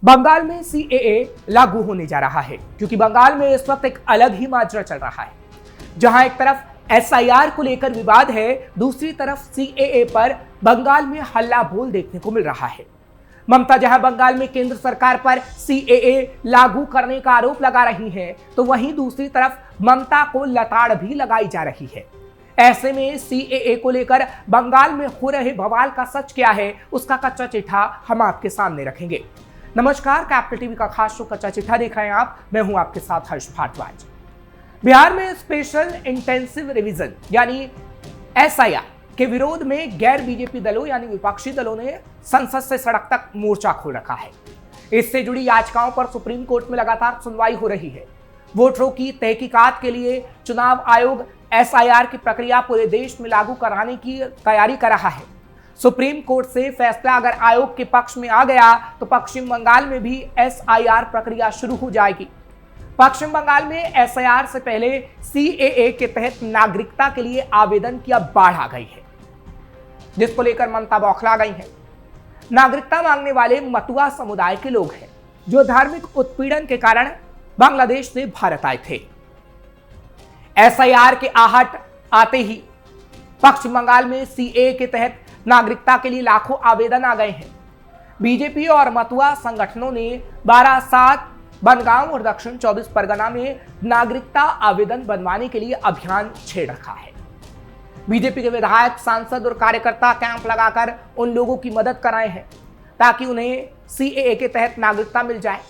बंगाल में सीएए लागू होने जा रहा है क्योंकि बंगाल में इस वक्त एक अलग ही माजरा चल रहा है, जहां एक तरफ एसआईआर को लेकर विवाद है, दूसरी तरफ सीएए पर बंगाल में हल्ला बोल देखने को मिल रहा है। ममता जहां बंगाल में केंद्र सरकार पर सीएए लागू करने का आरोप लगा रही हैं, तो वहीं दूसरी तरफ ममता को लताड़ भी लगाई जा रही है। ऐसे में सीएए को लेकर बंगाल में हो रहे बवाल का सच क्या है, उसका कच्चा चिट्ठा हम आपके सामने रखेंगे। नमस्कार, कैपिटल टीवी का खास शो कच्चा चिट्ठा देख रहे हैं आप। मैं हूं आपके साथ हर्ष भारद्वाज। बिहार में स्पेशल इंटेंसिव रिवीजन यानी एसआईआर के विरोध में गैर बीजेपी दलों यानी विपक्षी दलों ने संसद से सड़क तक मोर्चा खोल रखा है। इससे जुड़ी याचिकाओं पर सुप्रीम कोर्ट में लगातार सुनवाई हो रही है। वोटरों की तहकीकात के लिए चुनाव आयोग एसआईआर की प्रक्रिया पूरे देश में लागू कराने की तैयारी कर रहा है। सुप्रीम कोर्ट से फैसला अगर आयोग के पक्ष में आ गया तो पश्चिम बंगाल में भी एसआईआर प्रक्रिया शुरू हो जाएगी। पश्चिम बंगाल में एसआईआर से पहले सीएए के तहत नागरिकता के लिए आवेदन की अब बाढ़ आ गई है, जिसको लेकर ममता बौखला गई है। नागरिकता मांगने वाले मतुआ समुदाय के लोग हैं, जो धार्मिक उत्पीड़न के कारण बांग्लादेश से भारत आए थे। एसआईआर के आहट आते ही पश्चिम बंगाल में सीएए के तहत नागरिकता के लिए लाखों आवेदन आ गए हैं। बीजेपी और मतुआ संगठनों ने बारासात, बनगांव और दक्षिण 24 परगना में नागरिकता आवेदन बनवाने के लिए अभियान छेड़ रखा है। बीजेपी के विधायक, सांसद और कार्यकर्ता कैंप लगाकर उन लोगों की मदद कर रहे हैं ताकि उन्हें सीएए के तहत नागरिकता मिल जाए।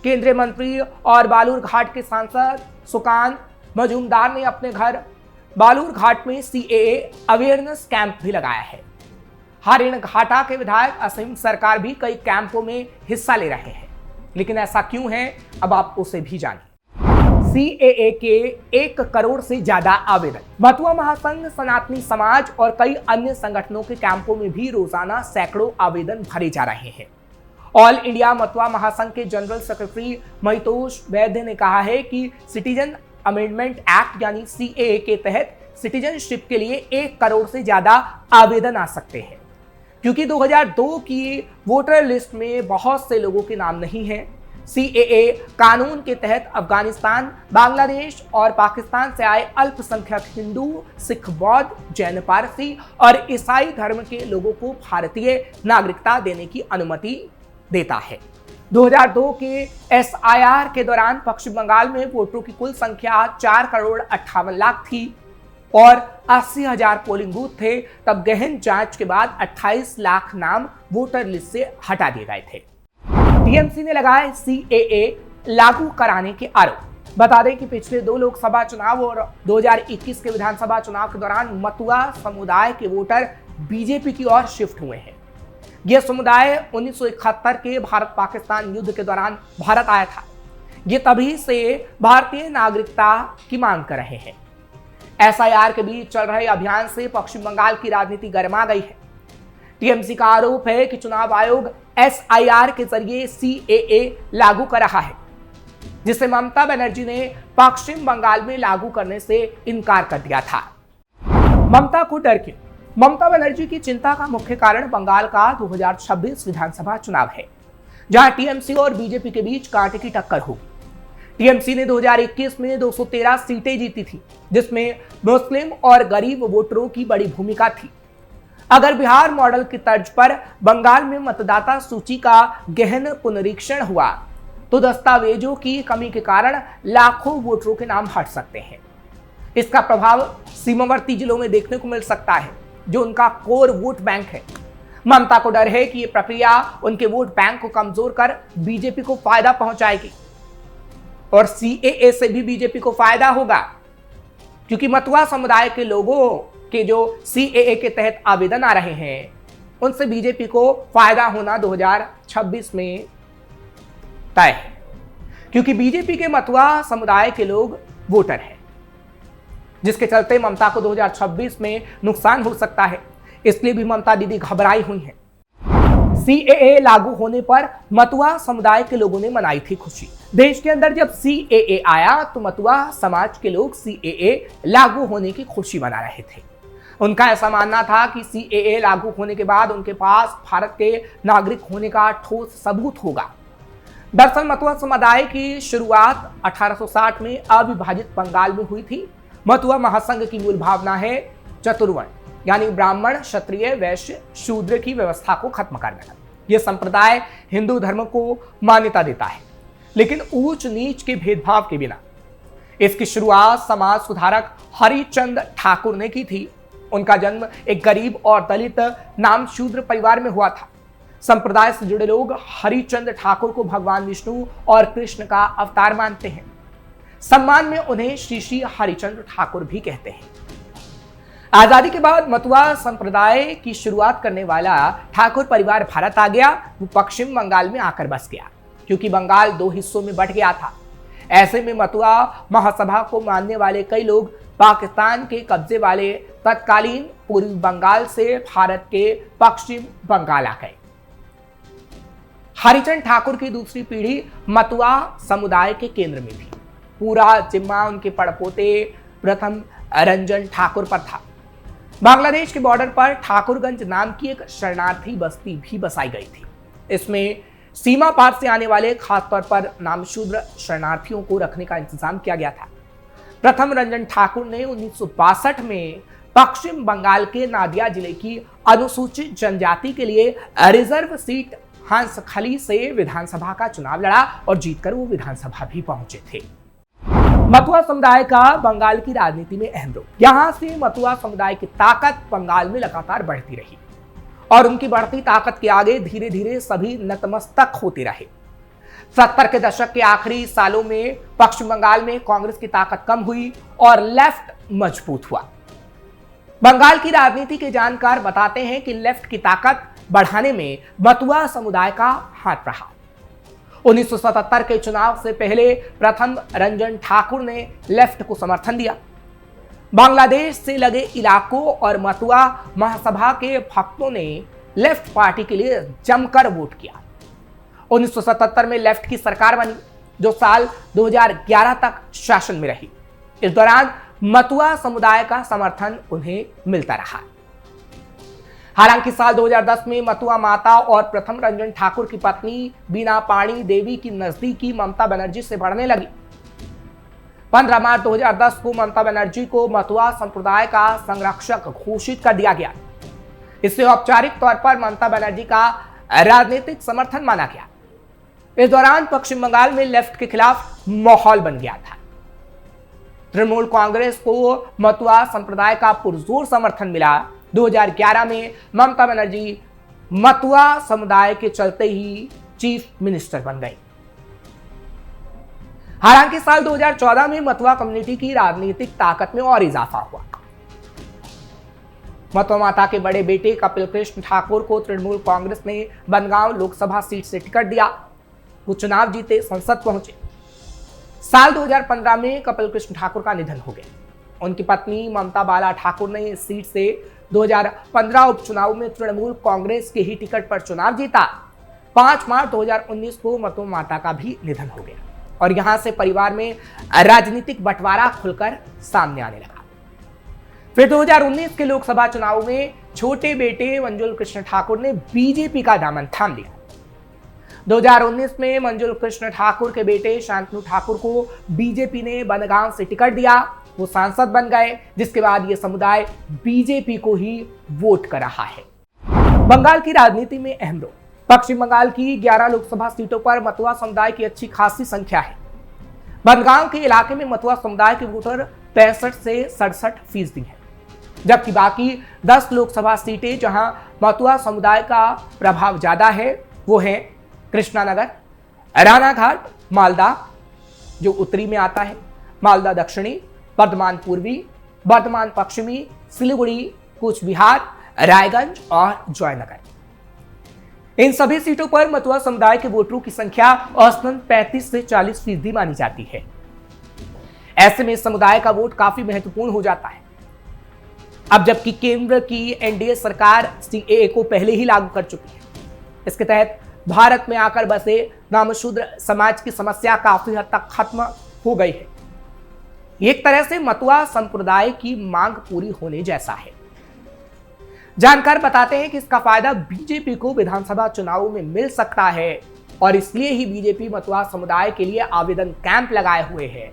केंद्रीय मंत्री और बालूर घाट के सांसद सुकान मजूमदार ने अपने घर बालूर घाट में सीएए अवेयरनेस कैंप भी लगाया है। हरिण घाटा के विधायक असीम सरकार भी कई कैंपों में हिस्सा ले रहे हैं। लेकिन ऐसा क्यों है, अब आप उसे भी जानिए। सीएए के 1 करोड़ से ज्यादा आवेदन। मतुआ महासंघ, सनातनी समाज और कई अन्य संगठनों के कैंपों में भी रोजाना सैकड़ों आवेदन भरे जा रहे हैं। ऑल इंडिया मतुआ महासंघ के जनरल सेक्रेटरी महितोष वैद्य ने कहा है कि सिटीजन अमेंडमेंट एक्ट यानी सीएए के तहत सिटीजनशिप के लिए 1 करोड़ से ज्यादा आवेदन आ सकते हैं, क्योंकि 2002 की वोटर लिस्ट में बहुत से लोगों के नाम नहीं हैं। सीएए कानून के तहत अफगानिस्तान, बांग्लादेश और पाकिस्तान से आए अल्पसंख्यक हिंदू, सिख, बौद्ध, जैन, पारसी और ईसाई धर्म के लोगों को भारतीय नागरिकता देने की अनुमति देता है। 2002 के एसआईआर के दौरान पश्चिम बंगाल में वोटरों की कुल संख्या 4 करोड़ 58 लाख थी और 80,000 पोलिंग बूथ थे। तब गहन जांच के बाद 28 लाख नाम वोटर लिस्ट से हटा दिए गए थे। टीएमसी ने लगाए सीएए लागू कराने के आरोप। बता दें कि पिछले 2 लोकसभा चुनाव और 2021 के विधानसभा चुनाव के दौरान मतुआ समुदाय के वोटर बीजेपी की ओर शिफ्ट हुए हैं। यह समुदाय 1971 के भारत पाकिस्तान युद्ध के दौरान भारत आया था। ये तभी से भारतीय नागरिकता की मांग कर रहे हैं। एसआईआर के बीच चल रहे अभियान से पश्चिम बंगाल की राजनीति गर्मा गई है। टीएमसी का आरोप है कि चुनाव आयोग एसआईआर के जरिए सीएए लागू कर रहा है, जिसे ममता बनर्जी ने पश्चिम बंगाल में लागू करने से इनकार कर दिया था। ममता को डर क्यों? ममता बनर्जी की चिंता का मुख्य कारण बंगाल का 2026 विधानसभा चुनाव है, जहां टीएमसी और बीजेपी के बीच कांटे की टक्कर होगी। टीएमसी ने 2021 में 213 सीटें जीती थी, जिसमें मुस्लिम और गरीब वोटरों की बड़ी भूमिका थी। अगर बिहार मॉडल की तर्ज पर बंगाल में मतदाता सूची का गहन पुनरीक्षण हुआ तो दस्तावेजों की कमी के कारण लाखों वोटरों के नाम हट सकते हैं। इसका प्रभाव सीमावर्ती जिलों में देखने को मिल सकता है, जो उनका कोर वोट बैंक है। ममता को डर है कि यह प्रक्रिया उनके वोट बैंक को कमजोर कर बीजेपी को फायदा पहुंचाएगी और सीएए से भी बीजेपी को फायदा होगा, क्योंकि मतुआ समुदाय के लोगों के जो सीएए के तहत आवेदन आ रहे हैं, उनसे बीजेपी को फायदा होना 2026 में तय है, क्योंकि बीजेपी के मतुआ समुदाय के लोग वोटर हैं, जिसके चलते ममता को 2026 में नुकसान हो सकता है। इसलिए भी ममता दीदी घबराई हुई हैं। सीएए लागू होने पर मतुआ समुदाय के लोगों ने मनाई थी खुशी। देश के अंदर जब सीएए आया तो मतुआ समाज के लोग सीएए लागू होने की खुशी मना रहे थे। उनका ऐसा मानना था कि सीएए लागू होने के बाद उनके पास भारत के नागरिक होने का ठोस सबूत होगा दरअसल मतुआ समुदाय की शुरुआत 1860 में अविभाजित बंगाल में हुई थी। मतुआ महासंघ की मूल भावना है चतुर्वर्ण, यानी ब्राह्मण, क्षत्रिय, वैश्य, शूद्र की व्यवस्था को खत्म कर देना। यह संप्रदाय हिंदू धर्म को मान्यता देता है, लेकिन ऊंच नीच के भेदभाव के बिना। इसकी शुरुआत समाज सुधारक हरिचंद ठाकुर ने की थी। उनका जन्म एक गरीब और दलित नाम शूद्र परिवार में हुआ था। संप्रदाय से जुड़े लोग हरिचंद ठाकुर को भगवान विष्णु और कृष्ण का अवतार मानते हैं। सम्मान में उन्हें श्री श्री हरिचंद ठाकुर भी कहते हैं। आजादी के बाद मतुआ संप्रदाय की शुरुआत करने वाला ठाकुर परिवार भारत आ गया। वो पश्चिम बंगाल में आकर बस गया, क्योंकि बंगाल 2 हिस्सों में बंट गया था। ऐसे में मतुआ महासभा को मानने वाले कई लोग पाकिस्तान के कब्जे वाले तत्कालीन पूर्वी बंगाल से भारत के पश्चिम बंगाल आ गए। हरिचंद ठाकुर की दूसरी पीढ़ी मतुआ समुदाय के केंद्र में थी। पूरा जिम्मा उनके पड़पोते प्रथम रंजन ठाकुर पर था। बांग्लादेश के बॉर्डर पर ठाकुरगंज नाम की एक शरणार्थी बस्ती भी बसाई गई थी। इसमें सीमा पार से आने वाले खासतौर पर नामशूद्र शरणार्थियों को रखने का इंतजाम किया गया था। प्रथम रंजन ठाकुर ने 1962 में पश्चिम बंगाल के नादिया जिले की अनुसूचित जनजाति के लिए रिजर्व सीट हंसखली से विधानसभा का चुनाव लड़ा और जीतकर वो विधानसभा भी पहुंचे थे। मतुआ समुदाय का बंगाल की राजनीति में अहम रोल। यहां से मतुआ समुदाय की ताकत बंगाल में लगातार बढ़ती रही और उनकी बढ़ती ताकत के आगे धीरे धीरे सभी नतमस्तक होते रहे। 70 के दशक के आखिरी सालों में पश्चिम बंगाल में कांग्रेस की ताकत कम हुई और लेफ्ट मजबूत हुआ। बंगाल की राजनीति के जानकार बताते हैं कि लेफ्ट की ताकत बढ़ाने में मतुआ समुदाय का हाथ रहा। 1977 के चुनाव से पहले प्रथम रंजन ठाकुर ने लेफ्ट को समर्थन दिया। बांग्लादेश से लगे इलाकों और मतुआ महासभा के भक्तों ने लेफ्ट पार्टी के लिए जमकर वोट किया। 1977 में लेफ्ट की सरकार बनी, जो साल 2011 तक शासन में रही। इस दौरान मतुआ समुदाय का समर्थन उन्हें मिलता रहा। हालांकि साल 2010 में मतुआ माता और प्रथम रंजन ठाकुर की पत्नी बीना पाणी देवी की नजदीकी ममता बनर्जी से बढ़ने लगी। 15 मार्च 2010 को ममता बनर्जी को मतुआ संप्रदाय का संरक्षक घोषित कर दिया गया। इससे औपचारिक तौर पर ममता बनर्जी का राजनीतिक समर्थन माना गया। इस दौरान पश्चिम बंगाल में लेफ्ट के खिलाफ माहौल बन गया था। तृणमूल कांग्रेस को मतुआ संप्रदाय का पुरजोर समर्थन मिला। 2011 में ममता बनर्जी मतुआ समुदाय के चलते ही चीफ मिनिस्टर बन गई। हालांकि साल 2014 में मतुआ कम्युनिटी की राजनीतिक ताकत में और इजाफा हुआ। मतुआ माता के बड़े बेटे कपिल कृष्ण ठाकुर को तृणमूल कांग्रेस ने बनगांव लोकसभा सीट से टिकट दिया। वो चुनाव जीते संसद पहुंचे। साल 2015 में कपिल कृष्ण ठाकुर का निधन हो गया। उनकी पत्नी ममता बाला ठाकुर ने इस सीट से 2015 उपचुनाव में तृणमूल कांग्रेस के ही टिकट पर चुनाव जीता। 5 मार्च 2019 को मतुआ माता का भी निधन हो गया और यहां से परिवार में राजनीतिक बंटवारा खुलकर सामने आने लगा। फिर 2019 के लोकसभा चुनाव में छोटे बेटे मंजुल कृष्ण ठाकुर ने बीजेपी का दामन थाम लिया। 2019 में मंजुल कृष्ण ठाकुर के बेटे शांतनु ठाकुर को बीजेपी ने बनगांव से टिकट दिया। वो सांसद बन गए, जिसके बाद ये समुदाय बीजेपी को ही वोट कर रहा है। बंगाल की राजनीति में अहम रोल। पश्चिम बंगाल की 11 लोकसभा सीटों पर मतुआ समुदाय की अच्छी खासी संख्या है। बनगांव के इलाके में मतुआ समुदाय के वोटर 65 से 67% है, जबकि बाकी 10 लोकसभा सीटें जहां मतुआ समुदाय का प्रभाव ज्यादा है वो है कृष्णानगर, रानाघाट, मालदा जो उत्तरी में आता है, मालदा दक्षिणी, बर्धमान पूर्वी, बर्धमान पश्चिमी, सिलीगुड़ी, कूच बिहार, रायगंज और जयनगर। इन सभी सीटों पर मतुआ समुदाय के वोटरों की संख्या औसतन 35 से 40% मानी जाती है। ऐसे में समुदाय का वोट काफी महत्वपूर्ण हो जाता है। अब जबकि केंद्र की एनडीए सरकार सीएए को पहले ही लागू कर चुकी है, इसके तहत भारत में आकर बसे नामशूद्र समाज की समस्या काफी हद तक खत्म हो गई है। एक तरह से मतुआ संप्रदाय की मांग पूरी होने जैसा है। जानकार बताते हैं कि इसका फायदा बीजेपी को विधानसभा चुनावों में मिल सकता है। और इसलिए ही बीजेपी मतुआ समुदाय के लिए आवेदन कैंप लगाए हुए है।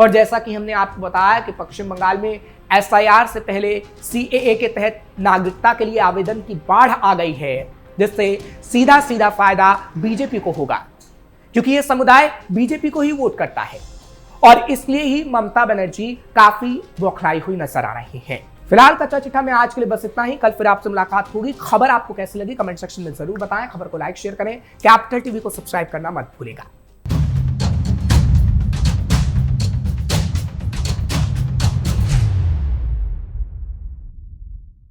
और जैसा कि हमने आपको बताया कि पश्चिम बंगाल में एसआईआर से पहले सीएए के तहत नागरिकता के लिए आवेदन की बाढ़ आ गई है, जिससे सीधा सीधा फायदा बीजेपी को होगा, क्योंकि यह समुदाय बीजेपी को ही वोट करता है। और इसलिए ही ममता बनर्जी काफी बौखलाई हुई नजर आ रही हैं। फिलहाल कच्चा चिट्ठा में आज के लिए बस इतना ही। कल फिर आपसे मुलाकात होगी। खबर आपको कैसी लगी कमेंट सेक्शन में जरूर बताएं। खबर को लाइक शेयर करें। कैपिटल टीवी को सब्सक्राइब करना मत भूलिएगा।